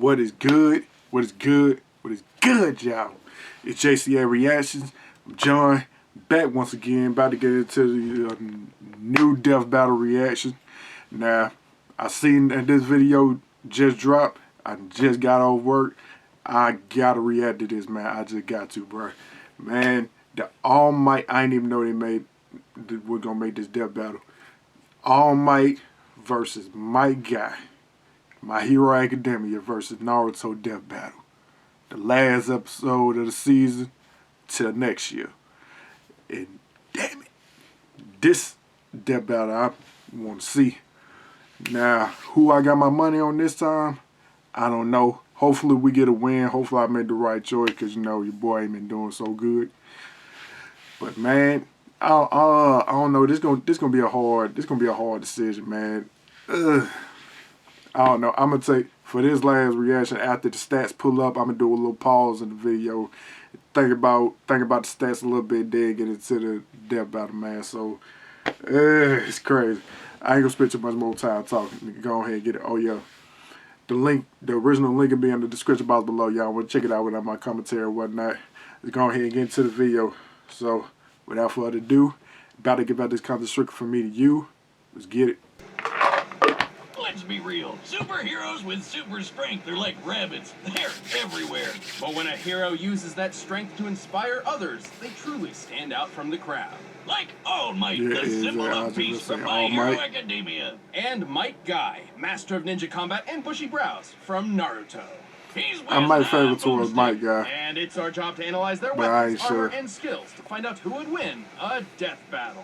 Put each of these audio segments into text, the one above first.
What is good? What is good? What is good, y'all? It's J.C.A. Reactions. I'm John, back once again, about to get into the new Death Battle reaction. Now, I seen that this video just dropped. I just got off work. I gotta react to this, man. I just got to, bro. Man, the All Might, I didn't even know we're gonna make this Death Battle. All Might versus My Guy. My Hero Academia versus Naruto Death Battle. The last episode of the season till next year. And damn it, this Death Battle I want to see. Now, who I got my money on this time, I don't know. Hopefully we get a win. Hopefully I made the right choice because, you know, your boy ain't been doing so good. But, man, I don't know. This gonna be a hard decision, man. I don't know. I'm going to take, for this last reaction, after the stats pull up, I'm going to do a little pause in the video. Think about the stats a little bit, then get into the Death Battle, man. So, it's crazy. I ain't going to spend too much more time talking. Go ahead and get it. Oh, yeah. The original link will be in the description box below. Y'all want to check it out without my commentary and whatnot. Let's go ahead and get into the video. So, without further ado, about to give out this content strictly from me to you. Let's get it. Let's be real. Superheroes with super strength are like rabbits. They're everywhere. But when a hero uses that strength to inspire others, they truly stand out from the crowd. Like All Might, Yeah, the symbol of peace from My Hero Academia. And Might Guy, master of ninja combat and bushy brows from Naruto. He's my favorite towards Might Guy. And it's our job to analyze their But I weapons, ain't armor, sure. and skills to find out who would win a death battle.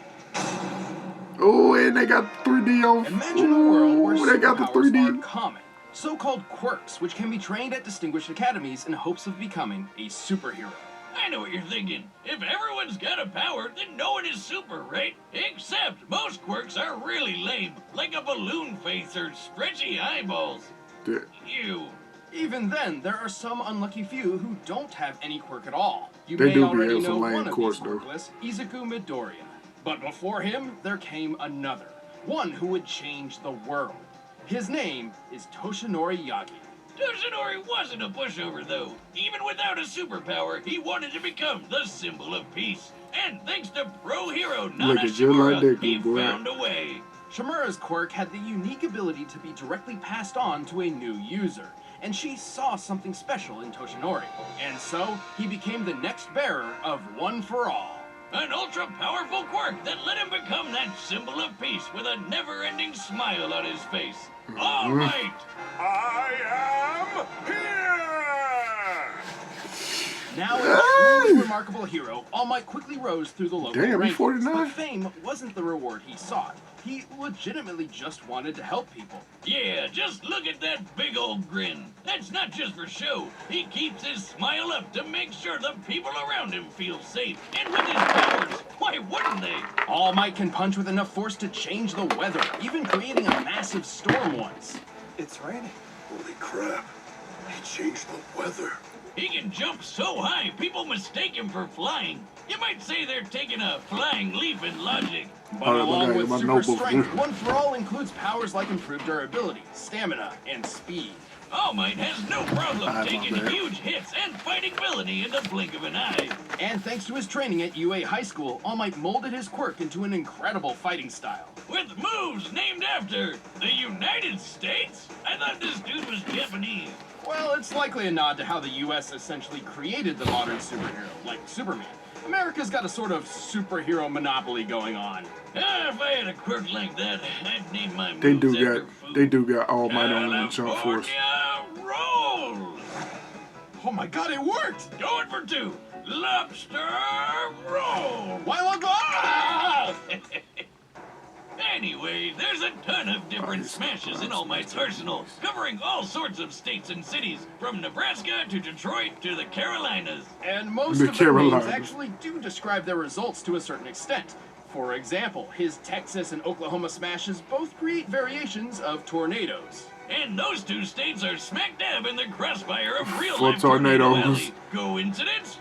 Oh, and they got 3D on. Imagine a world where they got the superpowers 3D. are common. So-called quirks, which can be trained at distinguished academies in hopes of becoming a superhero. I know what you're thinking. If everyone's got a power, then no one is super, right? Except most quirks are really lame, like a balloon face or stretchy eyeballs. Yeah. Ew. Even then, there are some unlucky few who don't have any quirk at all. You They may do be already able to know lame one of quirks, these though. quirkless, Izuku Midoriya. But before him, there came another. One who would change the world. His name is Toshinori Yagi. Toshinori wasn't a pushover, though. Even without a superpower, he wanted to become the symbol of peace. And thanks to pro hero Nana at you like Shimura, that, he good boy. found a way. Shimura's quirk had the unique ability to be directly passed on to a new user. And she saw something special in Toshinori. And so, he became the next bearer of One for All. An ultra-powerful quirk that let him become that symbol of peace with a never-ending smile on his face. All Might! I am here! Now a truly remarkable hero, All Might quickly rose through the local Damn, he's rankings. 49? But fame wasn't the reward he sought. He legitimately just wanted to help people. Yeah, just look at that big old grin. That's not just for show. He keeps his smile up to make sure the people around him feel safe. And with his powers, why wouldn't they? All Might can punch with enough force to change the weather, even creating a massive storm once. It's raining. Holy crap. He changed the weather. He can jump so high, people mistake him for flying. You might say they're taking a flying leap in logic. But Alright, along okay, with my super notebook. strength, One for All includes powers like improved durability, stamina, and speed. All Might has no problem my taking bad. huge hits and fighting villainy in the blink of an eye. And thanks to his training at UA High School, All Might molded his quirk into an incredible fighting style. With moves named after the United States? I thought this dude was Japanese. Well, it's likely a nod to how the US essentially created the modern superhero, like Superman. America's got a sort of superhero monopoly going on. If I had a quirk like that, I'd name my moves They after food. do got All Might on the jump force. California roll! Oh my god, it worked! Going for two. Lobster roll! Why won't go? Ah! Anyway, there's a ton of different smashes in All Might's arsenal, covering all sorts of states and cities, from Nebraska to Detroit to the Carolinas. And most The of their names Carolinas. actually do describe their results to a certain extent. For example, his Texas and Oklahoma smashes both create variations of tornadoes. And those two states are smack dab in the crossfire of For real-life tornado tornadoes. alley. Coincidence?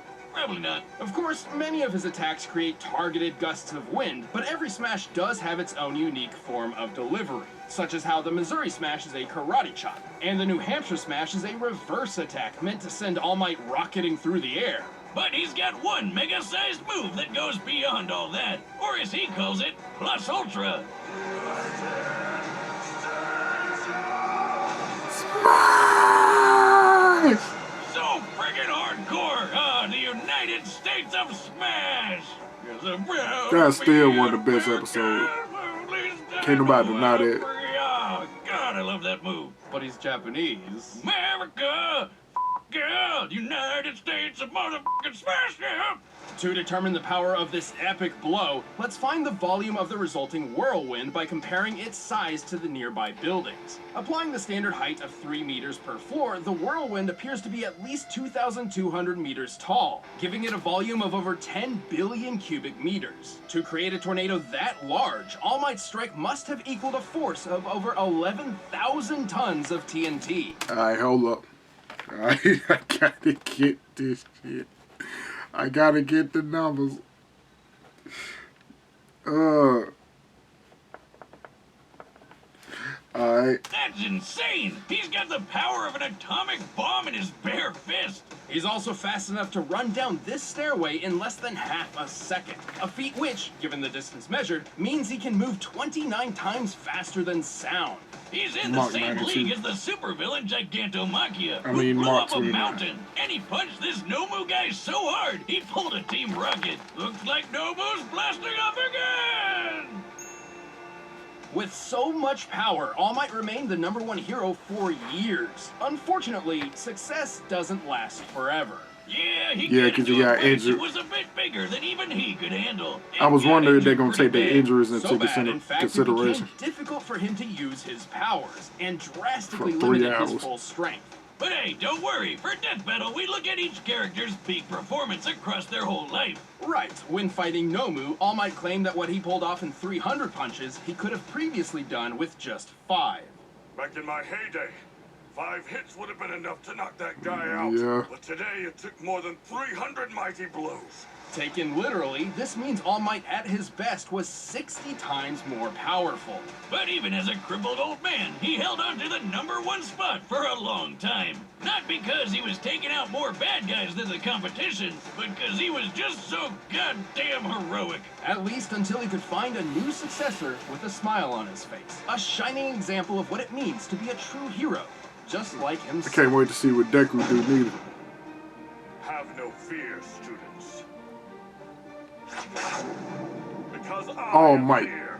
probably not. Of course, many of his attacks create targeted gusts of wind, but every smash does have its own unique form of delivery, such as how the Missouri smash is a karate chop, and the New Hampshire smash is a reverse attack meant to send All Might rocketing through the air. But he's got one mega-sized move that goes beyond all that, or as he calls it, plus ultra. So friggin' hardcore! The United States of Smash! That's still one of the best episodes. Can't nobody deny that. God, I love that move. But he's Japanese. America! Yeah, United States of motherfucking Smash, yeah! To determine the power of this epic blow, let's find the volume of the resulting whirlwind by comparing its size to the nearby buildings. Applying the standard height of 3 meters per floor, the whirlwind appears to be at least 2,200 meters tall, giving it a volume of over 10 billion cubic meters. To create a tornado that large, All Might's strike must have equaled a force of over 11,000 tons of TNT. Alright, hold up. Alright, I gotta get this shit. I gotta get the numbers. Alright. That's insane! He's got the power of an atomic bomb in his bare fist! He's also fast enough to run down this stairway in less than half a second. A feat which, given the distance measured, means he can move 29 times faster than sound. He's in the Mark same 92. league as the supervillain Gigantomachia, I who mean, blew Mark up a 29. mountain. And he punched this Nomu guy so hard, he pulled a Team Rocket. Looks like Nomu's blasting off again! With so much power, All Might remained the #1 hero for years. Unfortunately, success doesn't last forever. Yeah, he Yeah, got 'cause he into a got race injured. that was a bit bigger than even he could handle. I was And got wondering if they're injured gonna take pretty their bad. injuries into So bad, in fact, it consideration. became difficult for him to use his powers, and drastically For 3 limited his hours. full strength. But hey, don't worry. For Death Battle, we look at each character's peak performance across their whole life. Right, when fighting Nomu, All Might claimed that what he pulled off in 300 punches, he could have previously done with just 5. Back in my heyday, 5 hits would have been enough to knock that guy out. Yeah. But today it took more than 300 mighty blows. Taken literally, this means All Might at his best was 60 times more powerful. But even as a crippled old man, he held on to the #1 spot for a long time. Not because he was taking out more bad guys than the competition, but because he was just so goddamn heroic. At least until he could find a new successor with a smile on his face. A shining example of what it means to be a true hero, just like I himself. can't wait to see what Deku do neither. Have no fear, students. Because I All am Might. here.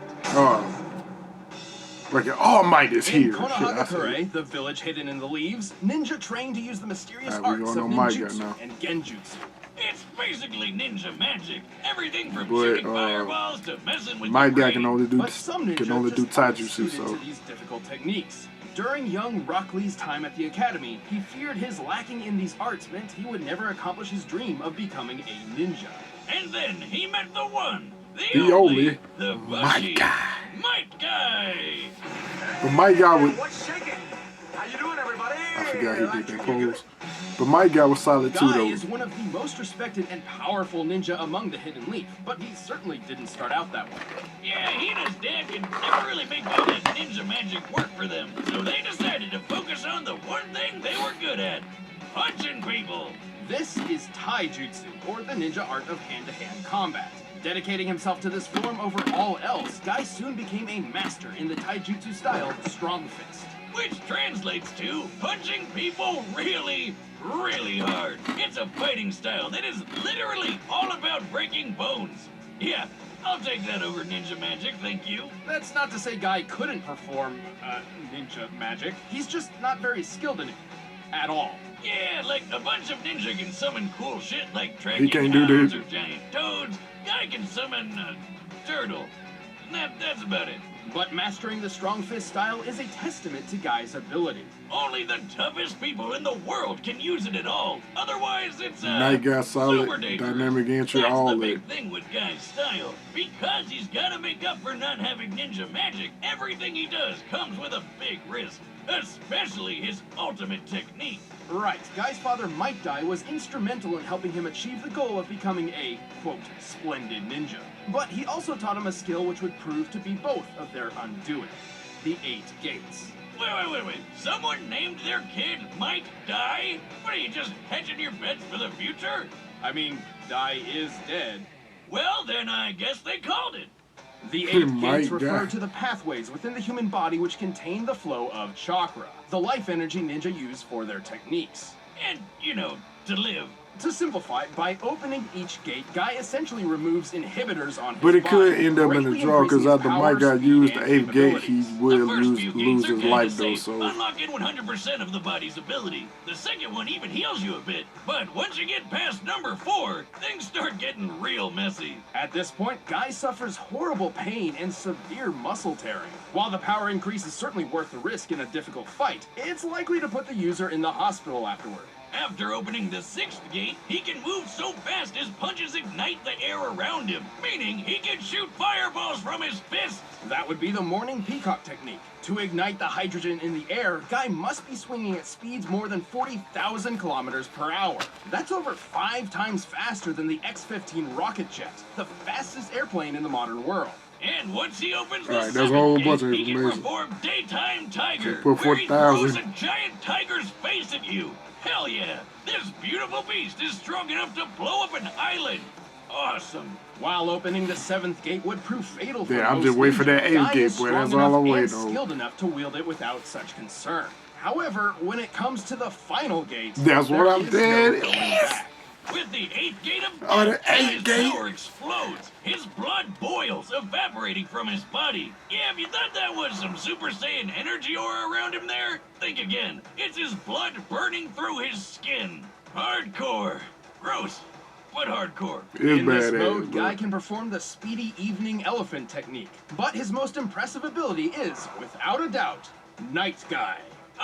Like All Might is In here. Shit, I Konohagakure, said- the village hidden in the leaves, ninja train to use the mysterious Alright, we arts of going on my guy ninjutsu now. and genjutsu. It's basically ninja magic. Everything from But, shooting fireballs to messing with My your guy brain. can only do But some ninja just aren't taijutsu, suited so to these difficult techniques. During young Rock Lee's time at the academy, he feared his lacking in these arts meant he would never accomplish his dream of becoming a ninja. And then he met the one, The only, the my Bucky, guy. Might Guy. But my guy was, What's shaking? How you doing, everybody? I forgot he did that pose. But my guy was solid too Guy though. is one of the most respected and powerful ninja among the Hidden Leaf, but he certainly didn't start out that way. Yeah, he and his dad could never really make all that ninja magic work for them, so they decided to focus on the one thing they were good at, punching people. This is taijutsu, or the ninja art of hand-to-hand combat. Dedicating himself to this form over all else, Guy soon became a master in the taijutsu style Strong Fist. Which translates to punching people really, really hard. It's a fighting style that is literally all about breaking bones. Yeah, I'll take that over ninja magic, thank you. That's not to say Guy couldn't perform ninja magic. He's just not very skilled in it. At all. Yeah, like a bunch of ninja can summon cool shit like He tracking can't do hounds that. or giant toads. Guy can summon a turtle. And that's about it. But mastering the Strong Fist style is a testament to Guy's ability. Only the toughest people in the world can use it at all. Otherwise, it's Night guy solid, super dangerous. dynamic entry, That's all the that. big thing with Guy's style. Because he's got to make up for not having ninja magic, everything he does comes with a big risk. Especially his ultimate technique. Right, Guy's father Mike Dye was instrumental in helping him achieve the goal of becoming a, quote, splendid ninja. But he also taught him a skill which would prove to be both of their undoing. The 8 gates. Wait. Someone named their kid Mike Dye? What are you, just hedging your bets for the future? I mean, Dye is dead. Well, then I guess they called it. The 8 Mike gates refer Dye. to the pathways within the human body which contain the flow of chakra, the life energy ninja use for their techniques. And, you know, to live. To simplify, by opening each gate, Guy essentially removes inhibitors on his But it body, could end up in a greatly draw because increasing after his Mike got power, used speed, the and 8th gate, he capabilities. will The first lose few his gates are kinda life though. safe, So unlocking 100% of the body's ability. The second one even heals you a bit. But once you get past number 4, things start getting real messy. At this point, Guy suffers horrible pain and severe muscle tearing. While the power increase is certainly worth the risk in a difficult fight, it's likely to put the user in the hospital afterward. After opening the 6th gate, he can move so fast his punches ignite the air around him, meaning he can shoot fireballs from his fists. That would be the morning peacock technique. To ignite the hydrogen in the air, Guy must be swinging at speeds more than 40,000 kilometers per hour. That's over 5 times faster than the X-15 rocket jet, the fastest airplane in the modern world. And once he opens the Alright, that's a whole 7th bunch gate, of he can information. perform Daytime Tiger, So put where he throws 4,000. a giant tiger's face at you. Hell yeah! This beautiful beast is strong enough to blow up an island. Awesome. While opening the 7th gate would prove fatal for Yeah, I'm most just waiting for that ninjas, 8th Guy gate, is boy. strong That's all enough I'm and waiting on. skilled enough to wield it without such concern. However, when it comes to the final gate, That's what there I'm is dead. no going Yes! back. With the 8th gate of Oh, the death, 8th his gate. power explodes. His blood boils, evaporating from his body. Yeah, if you thought that was some Super Saiyan energy aura around him there, think again. It's his blood burning through his skin. Hardcore. Gross, but hardcore. It's In this mode, badass, Guy bro. can perform the speedy evening elephant technique. But his most impressive ability is, without a doubt, Night Guy.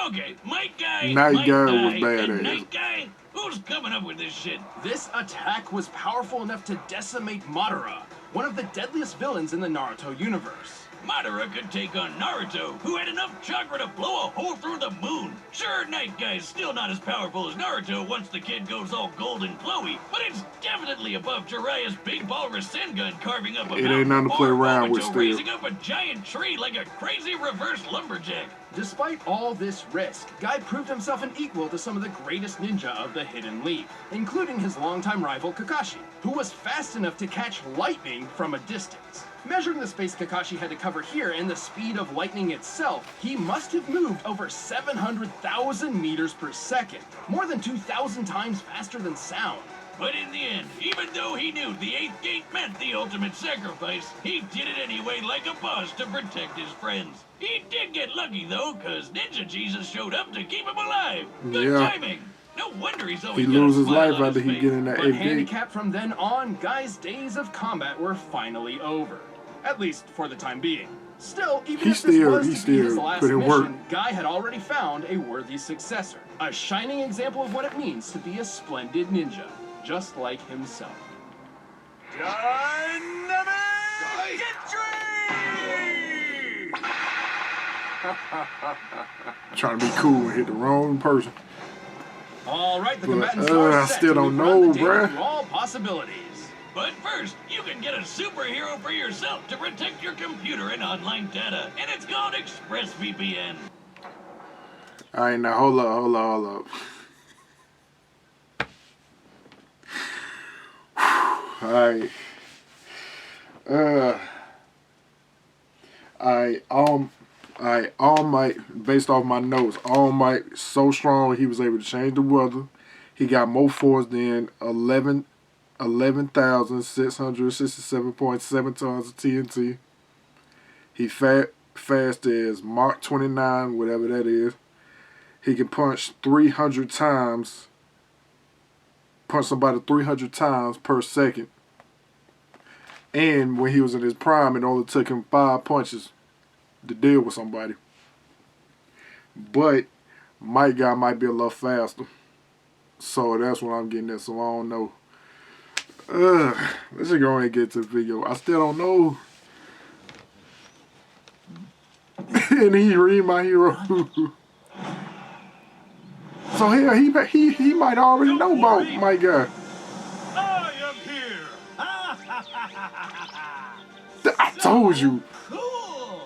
Okay, Mike Guy, Night Mike Guy was and badass. Night Guy? Who's coming up with this shit? This attack was powerful enough to decimate Madara, one of the deadliest villains in the Naruto universe. Madara could take on Naruto, who had enough chakra to blow a hole through the moon. Sure, Night Guy's still not as powerful as Naruto once the kid goes all golden glowy, but it's definitely above Jiraiya's big ball Rasengan carving up a It mountain, ain't nothing to play or around with Obito still. raising up a giant tree like a crazy reverse lumberjack. Despite all this risk, Guy proved himself an equal to some of the greatest ninja of the Hidden Leaf, including his longtime rival Kakashi, who was fast enough to catch lightning from a distance. Measuring the space Kakashi had to cover here and the speed of lightning itself, he must have moved over 700,000 meters per second, more than 2,000 times faster than sound. But in the end, even though he knew the 8th gate meant the ultimate sacrifice, he did it anyway like a boss to protect his friends. He did get lucky though, cause Ninja Jesus showed up to keep him alive. Good Yeah. timing. No wonder he's He always got a loses smile life on after his he face. get in that But 8th gate. handicapped from then on, Guy's days of combat were finally over. At least for the time being. Still, even if this was to be his last put in mission, work. Guy had already found a worthy successor. A shining example of what it means to be a splendid ninja, just like himself. Dynamic Trying to be cool and hit the wrong person. All right, the But, combatants I are set still to don't move around know, the table bruh. through all possibilities. But first, you can get a superhero for yourself to protect your computer and online data, and it's called ExpressVPN. Alright, now hold up. Alright. All Might, based off my notes, All Might so strong he was able to change the weather. He got more force than 11,667.7 tons of TNT. He fast as Mach 29, whatever that is. He can punch 300 times, punch somebody 300 times per second. And when he was in his prime, it only took him 5 punches to deal with somebody. But Mike Guy might be a little faster. So that's what I'm getting at, so I don't know. Let's just go ahead and get to the video. I still don't know. And he read my hero. So So hell, he might already know about my guy. I am here. I told you. Cool!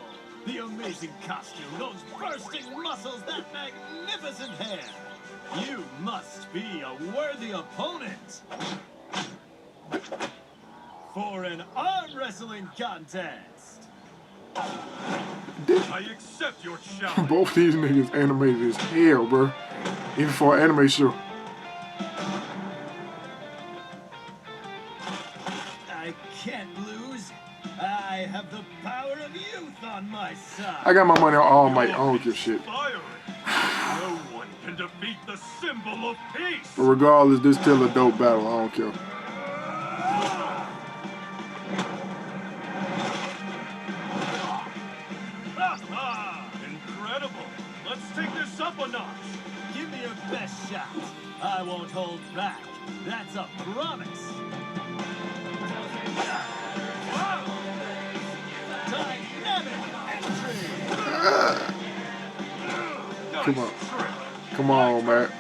The amazing costume, those bursting muscles, that magnificent hair. You must be a worthy opponent for an arm wrestling contest. I accept your challenge. Both these niggas animated as hell, bro. Even for an anime show. I can't lose. I have the power of youth on my side. I got my money on All Might. I don't give a shit. Inspiring. No one can defeat the symbol of peace. But regardless, this still a dope battle. I don't care. Incredible. Let's take this up a notch. Give me your best shot. I won't hold back. That's a promise. Dynamic entry. Come on. Come on, man.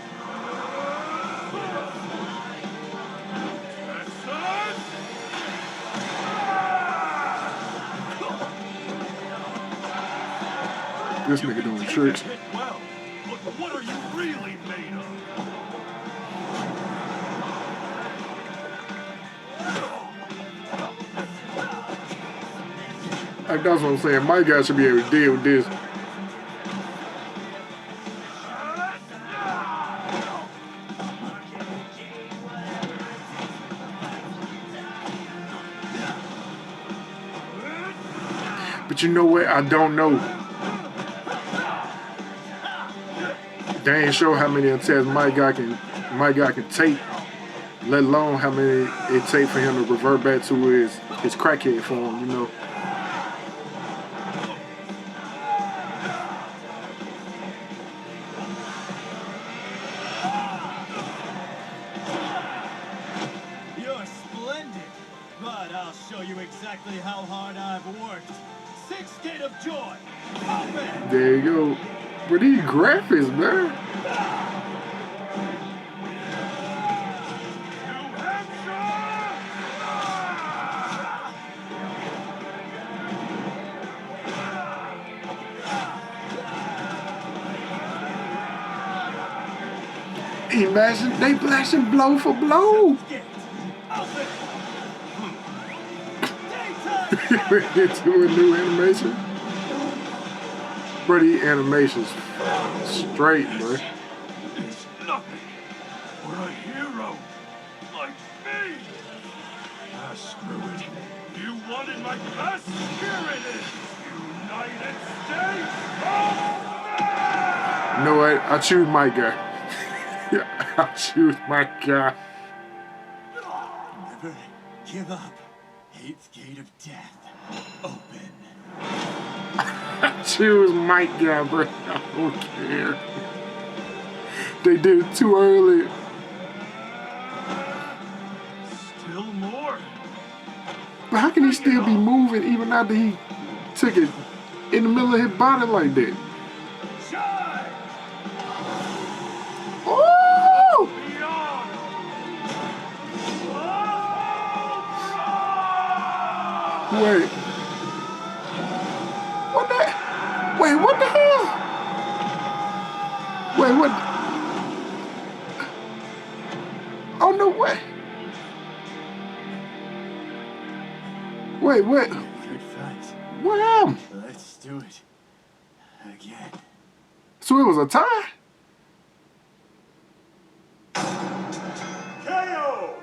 This nigga doing tricks. Well, but what are you really made of? Like, that's what I'm saying. My guy should be able to deal with this. But you know what? I don't know. They ain't show how many attacks my guy can take, let alone how many it take for him to revert back to his crackhead form, you know. You're splendid, but I'll show you exactly how hard I've worked. Sixth gate of joy. Open. There you go. But these graphics, man. Imagine they blasting blow for blow. Gate. Open. Daytime. Into a new animation. Bro, these animations straight, bro. It's nothing for a hero like me. Ah, screw it. You wanted my best? Here it is. United States of You know what? I choose my guy. I choose my guy. Never give up. Eighth gate of death. Open. I choose my guy, bro. I don't care. They did it too early. Still more. But how can he still be moving even after he took it in the middle of his body like that? Shine Oh! beyond. Wait. What the? Wait, what the hell? Wait, what? Oh, no way. Wait, what? Good fight. What happened? Let's do it again. So it was a tie? KO.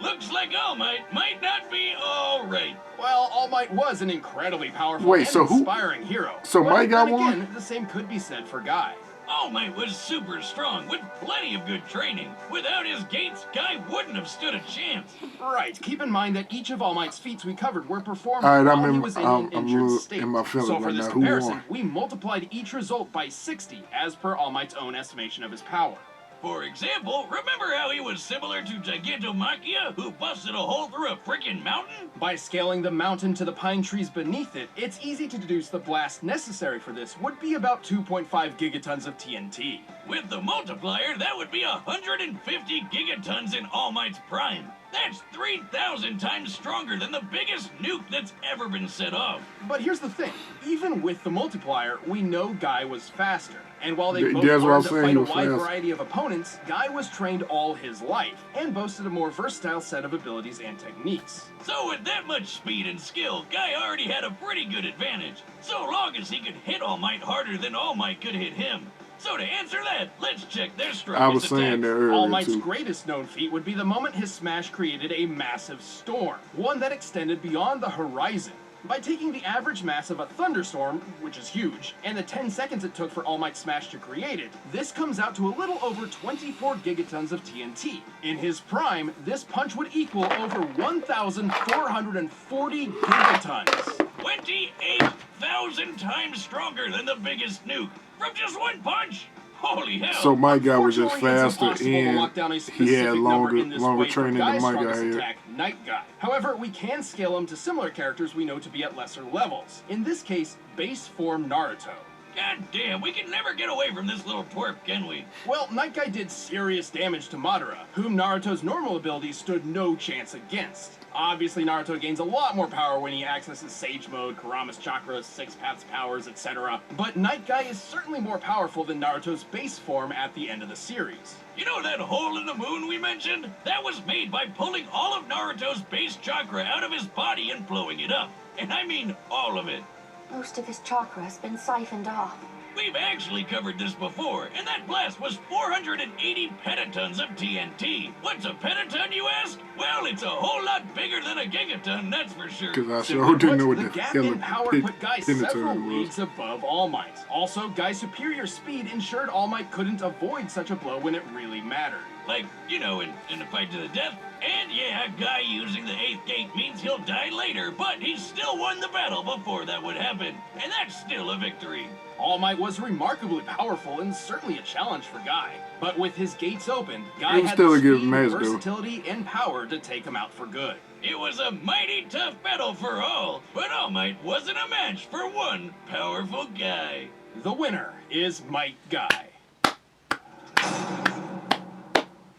Looks like All Might might not be all right. Well, All Might was an incredibly powerful Wait, and so who- inspiring hero. so But my guy then won? again, the same could be said for Guy. All Might was super strong with plenty of good training. Without his gates, Guy wouldn't have stood a chance. Right. Keep in mind that each of All Might's feats we covered were performed All right, while I'm he in- was in I'm- an I'm injured little state. in my feelings So for right this now. Who comparison, won? we multiplied each result by 60 as per All Might's own estimation of his power. For example, remember how he was similar to Gigantomachia, who busted a hole through a freaking mountain? By scaling the mountain to the pine trees beneath it, it's easy to deduce the blast necessary for this would be about 2.5 gigatons of TNT. With the multiplier, that would be 150 gigatons in All Might's prime. That's 3,000 times stronger than the biggest nuke that's ever been set off. But here's the thing, even with the multiplier, we know Guy was faster. And while they both That's what I'm learned to saying, fight he a was wide fast. variety of opponents, Guy was trained all his life, and boasted a more versatile set of abilities and techniques. So with that much speed and skill, Guy already had a pretty good advantage, so long as he could hit All Might harder than All Might could hit him. So to answer that, let's check their strongest I was saying that attacks. All earlier Might's too. greatest known feat would be the moment his smash created a massive storm, one that extended beyond the horizon. By taking the average mass of a thunderstorm, which is huge, and the 10 seconds it took for All Might's smash to create it, this comes out to a little over 24 gigatons of TNT. In his prime, this punch would equal over 1,440 gigatons. 28,000 times stronger than the biggest nuke from just one punch. Holy hell. So my guy was just Unfortunately, it's faster impossible to lock and down a he specific had number in this longer way for training Guy's than my strongest guy here. attack, Night Guy. However, we can scale him to similar characters we know to be at lesser levels. In this case, base form Naruto. God damn, we can never get away from this little twerp, can we? Well, Night Guy did serious damage to Madara, whom Naruto's normal abilities stood no chance against. Obviously, Naruto gains a lot more power when he accesses Sage Mode, Kurama's chakras, Six Paths powers, etc. But Night Guy is certainly more powerful than Naruto's base form at the end of the series. You know that hole in the moon we mentioned? That was made by pulling all of Naruto's base chakra out of his body and blowing it up. And I mean all of it. Most of his chakra has been siphoned off. We've actually covered this before, and that blast was 480 petatons of TNT. What's a petaton, you ask? Well, it's a whole lot bigger than a gigaton, that's for sure. Because I Simply sure didn't put, know what the the gap hell in power a put Guy pentaton several was. leagues above All Might. Also, Guy's superior speed ensured All Might couldn't avoid such a blow when it really mattered. Like, you know, in a fight to the death. And yeah, a guy using the 8th gate means he'll die later, but he still won the battle before that would happen. And that's still a victory. All Might was remarkably powerful and certainly a challenge for Guy. But with his gates opened, Guy It was had still the a good speed, match, though. versatility, and power to take him out for good. It was a mighty tough battle for all, but All Might wasn't a match for one powerful guy. The winner is Might Guy.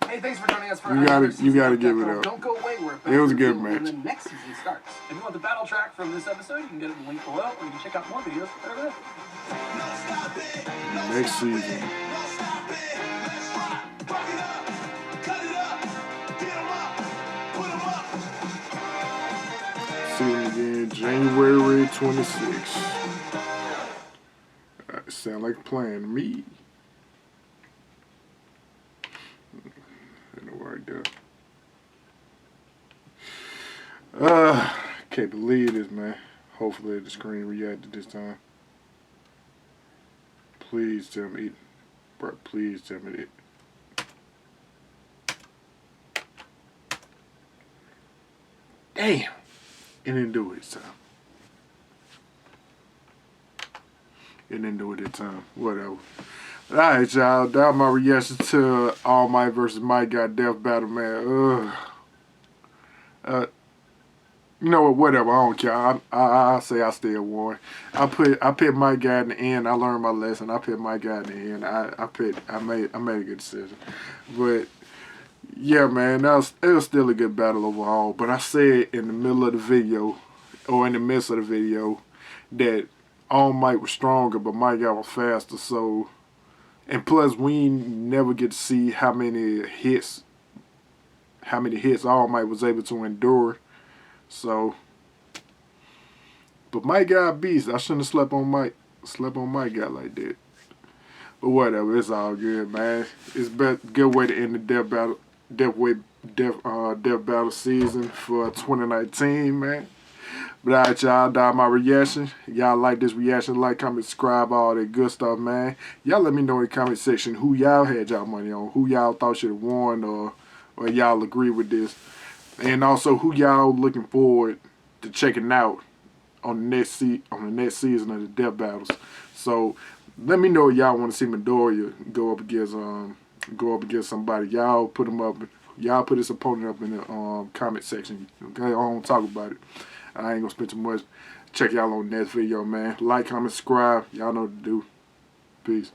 Hey, thanks for joining us for You gotta give it up. Don't go away. We're back It was a good when match. the next season starts. If you want the battle track from this episode, you can get it in the link below, or you can check out more videos that are there. Next season. See him again January 26th. Sound like a plan to me. It'll work there. Can't believe this, man. Hopefully the screen reacted this time. Please tell me, bro. Please tell me that. Damn, it didn't do it this time. It didn't do it this time. Whatever. Alright, y'all. That was my reaction to All Might versus Might Guy Death Battle, man. You know what? Whatever. I don't care. I say I still won. I picked my guy in the end. I learned my lesson. I picked my guy in the end. I made a good decision. But yeah, man, it was still a good battle overall. But I said in the middle of the video, or in the midst of the video, that All Might was stronger, but my guy was faster. So, and plus we never get to see how many hits All Might was able to endure. So, but my guy a beast. I shouldn't have slept on my guy like that. But whatever, it's all good, man. It's a good way to end the death battle season for 2019, man. But alright, y'all, that my reaction. Y'all like this reaction, like, comment, subscribe, all that good stuff, man. Y'all let me know in the comment section who y'all had y'all money on, who y'all thought should have won, or y'all agree with this. And also, who y'all looking forward to checking out on the next season of the Death Battles. So, let me know if y'all want to see Midoriya go up against go up against somebody. Y'all put him up. Y'all put his opponent up in the comment section. Okay, I don't talk about it. I ain't gonna spend too much. Check y'all on the next video, man. Like, comment, subscribe. Y'all know what to do. Peace.